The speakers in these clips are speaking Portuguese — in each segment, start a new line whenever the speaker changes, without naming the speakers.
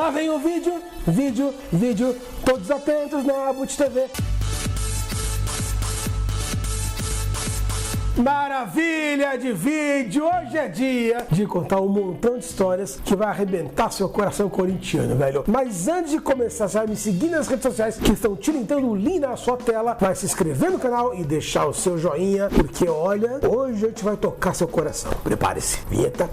Lá vem o vídeo, todos atentos na Abut TV. Maravilha de vídeo! Hoje é dia de contar um montão de histórias que vai arrebentar seu coração corintiano, velho. Mas antes de começar, você vai me seguir nas redes sociais que estão tilintando o link na sua tela, vai se inscrever no canal e deixar o seu joinha, porque olha, hoje a gente vai tocar seu coração. Prepare-se. Vinheta.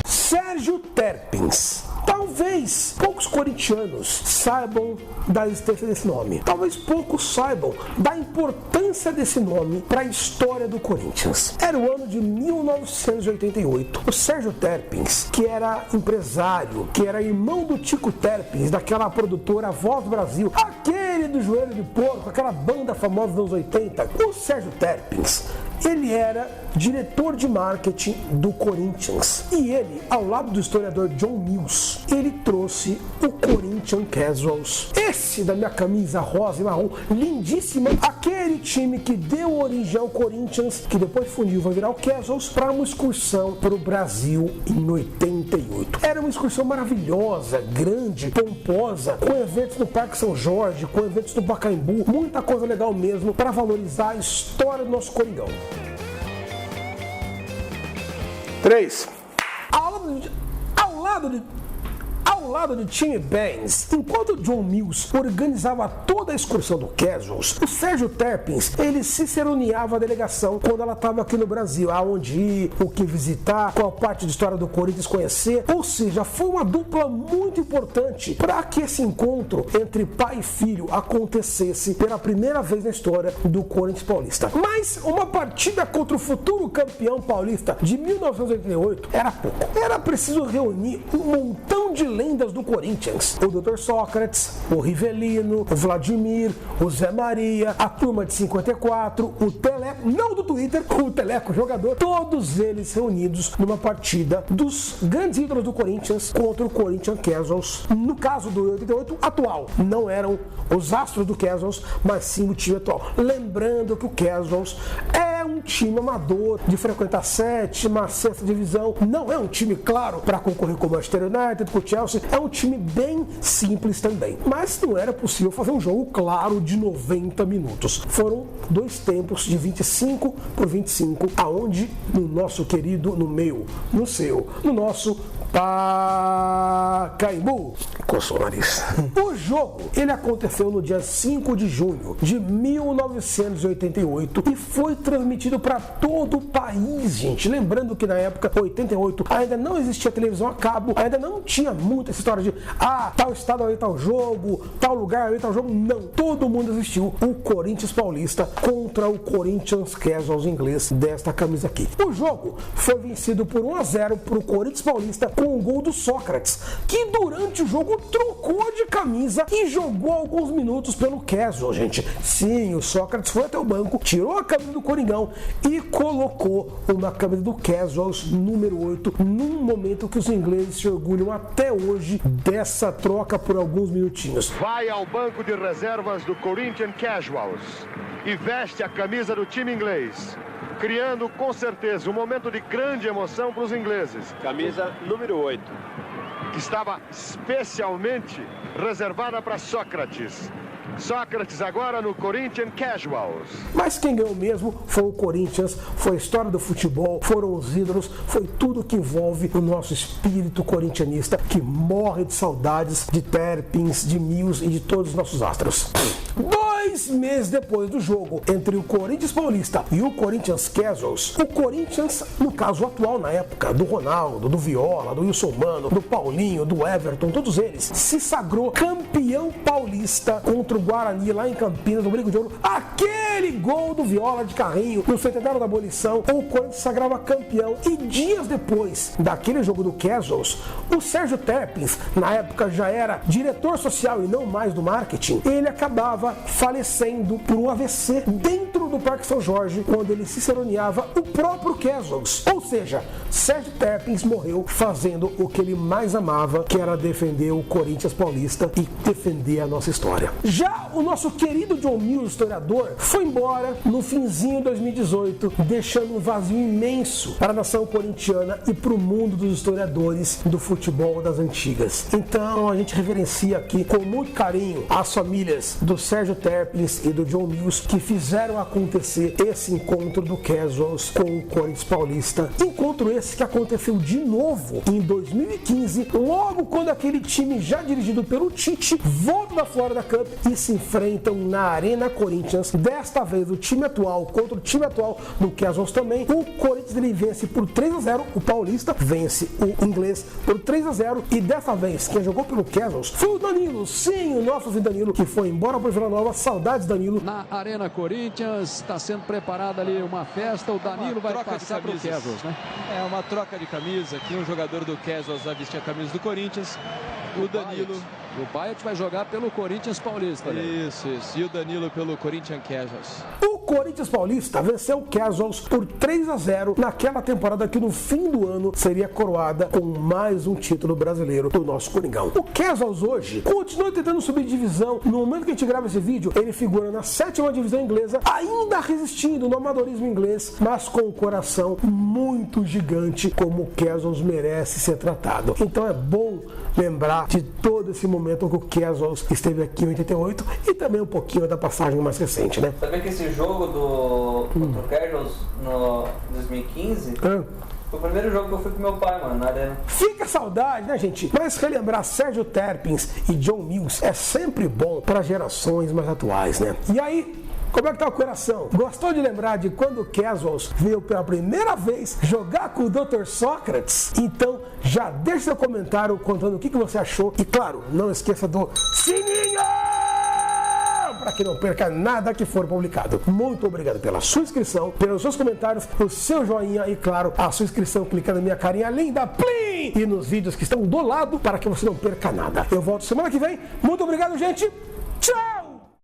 Sérgio Terpins. Talvez poucos corintianos saibam da existência desse nome. Talvez poucos saibam da importância desse nome para a história do Corinthians. Era o ano de 1988. O Sérgio Terpins, que era empresário, que era irmão do Tico Terpins, daquela produtora Voz do Brasil, aquele do Joelho de Porco, aquela banda famosa dos anos 80. O Sérgio Terpins, ele era diretor de marketing do Corinthians. E ele, ao lado do historiador John Mills, ele trouxe o Corinthians Casuals. Esse da minha camisa rosa e marrom, lindíssima. Aquele time que deu origem ao Corinthians, que depois fundiu, vai virar o Casuals, para uma excursão para o Brasil em 88. Era uma excursão maravilhosa, grande, pomposa, com eventos no Parque São Jorge, com eventos no Pacaembu, muita coisa legal mesmo para valorizar a história do nosso Coringão. 3. Ao lado de Timmy Benz, enquanto John Mills organizava toda a excursão do Casuals, o Sérgio Terpins, ele ciceroneava a delegação quando ela estava aqui no Brasil, aonde ir, o que visitar, qual parte de história do Corinthians conhecer, ou seja, foi uma dupla muito importante para que esse encontro entre pai e filho acontecesse pela primeira vez na história do Corinthians paulista. Mas uma partida contra o futuro campeão paulista de 1988 era pouco. Era preciso reunir um montão de lendas do Corinthians. O Dr. Sócrates, o Rivelino, o Vladimir, o Zé Maria, a turma de 54, o Teleco, não do Twitter, o Teleco jogador, todos eles reunidos numa partida dos grandes ídolos do Corinthians contra o Corinthians Casuals. No caso do 88 atual, não eram os astros do Casuals, mas sim o time atual. Lembrando que o Casuals é um time amador de frequentar sétima, sexta divisão, não é um time, claro, para concorrer com o Manchester United, com o Chelsea, é um time bem simples também. Mas não era possível fazer um jogo, claro, de 90 minutos. Foram dois tempos de 25 por 25, aonde no nosso querido, no nosso Pacaembu. Coçou o nariz. O jogo, ele aconteceu no dia 5 de junho de 1988 e foi transmitido para todo o país, gente. Lembrando que na época, 88, ainda não existia televisão a cabo, ainda não tinha muita essa história de tal estado aí tal jogo, tal lugar aí tal jogo. Não, todo mundo assistiu o Corinthians Paulista contra o Corinthians Casuals inglês desta camisa aqui. O jogo foi vencido por 1-0 para o Corinthians Paulista com o gol do Sócrates, que durante o jogo trocou de camisa e jogou alguns minutos pelo Casual, gente. Sim, o Sócrates foi até o banco, tirou a camisa do Coringão e colocou uma camisa do Casuals número 8, num momento que os ingleses se orgulham até hoje dessa troca por alguns minutinhos.
Vai ao banco de reservas do Corinthians Casuals e veste a camisa do time inglês, criando com certeza um momento de grande emoção para os ingleses.
Camisa número 8,
que estava especialmente reservada para Sócrates. Sócrates agora no Corinthians Casuals.
Mas quem ganhou mesmo foi o Corinthians, foi a história do futebol, foram os ídolos, foi tudo que envolve o nosso espírito corintianista, que morre de saudades de Terpins, de Mills e de todos os nossos astros. 2 meses depois do jogo entre o Corinthians Paulista e o Corinthians Casuals, o Corinthians, no caso atual na época, do Ronaldo, do Viola, do Wilson Mano, do Paulinho, do Everton, todos eles, se sagrou campeão paulista contra o Guarani lá em Campinas, no Brinco de Ouro. Aquele gol do Viola de carrinho no centenário da abolição, o Corinthians se sagrava campeão. E dias depois daquele jogo do Casuals, o Sérgio Terpins, na época já era diretor social e não mais do marketing, ele acabava falecendo falecendo por um AVC dentro do Parque São Jorge, quando ele ciceroneava o próprio Casuals. Ou seja, Sérgio Terpins morreu fazendo o que ele mais amava, que era defender o Corinthians paulista e defender a nossa história. Já o nosso querido John Mills, historiador, foi embora no finzinho de 2018, deixando um vazio imenso para a nação corintiana e para o mundo dos historiadores do futebol das antigas. Então a gente reverencia aqui com muito carinho as famílias do Sérgio Terpins e do John Mills que fizeram acontecer esse encontro do Casuals com o Corinthians paulista. Encontro esse que aconteceu de novo em 2015, logo quando aquele time já dirigido pelo Tite volta da Florida Cup e se enfrentam na Arena Corinthians. Desta vez o time atual contra o time atual do Casuals também. O Corinthians ele vence por 3-0, o paulista vence o inglês por 3-0 e dessa vez quem jogou pelo Casuals foi o Danilo, sim, o nosso Danilo, que foi embora para o Vila Nova. Saudades, Danilo.
Na Arena Corinthians está sendo preparada ali uma festa, o Danilo vai passar para o Casuals, né?
É uma troca de camisa, aqui um jogador do Casuals vai vestir a camisa do Corinthians, o Danilo...
O Baiat vai jogar pelo Corinthians Paulista, né?
Isso. E o Danilo pelo Corinthians Casuals.
O Corinthians Paulista venceu o Casuals por 3-0 naquela temporada que no fim do ano seria coroada com mais um título brasileiro do nosso Coringão. O Casuals hoje continua tentando subir de divisão. No momento que a gente grava esse vídeo, ele figura na 7ª divisão inglesa, ainda resistindo no amadorismo inglês, mas com um coração muito gigante, como o Casuals merece ser tratado. Então é bom lembrar de todo esse momento que o Casuals esteve aqui em 88 e também um pouquinho da passagem mais recente, né?
Sabia que esse jogo contra o Casuals no 2015 foi o primeiro jogo que eu fui com meu pai, mano, na arena.
Fica saudade, né, gente? Mas relembrar Sérgio Terpins e John Mills é sempre bom para gerações mais atuais, né? E aí, como é que tá o coração? Gostou de lembrar de quando o Casuals veio pela primeira vez jogar com o Dr. Sócrates? Então já deixa seu comentário contando o que você achou. E claro, não esqueça do sininho para que não perca nada que for publicado. Muito obrigado pela sua inscrição, pelos seus comentários, o seu joinha e claro, a sua inscrição clicando na minha carinha linda, plim! E nos vídeos que estão do lado para que você não perca nada. Eu volto semana que vem. Muito obrigado, gente. Tchau!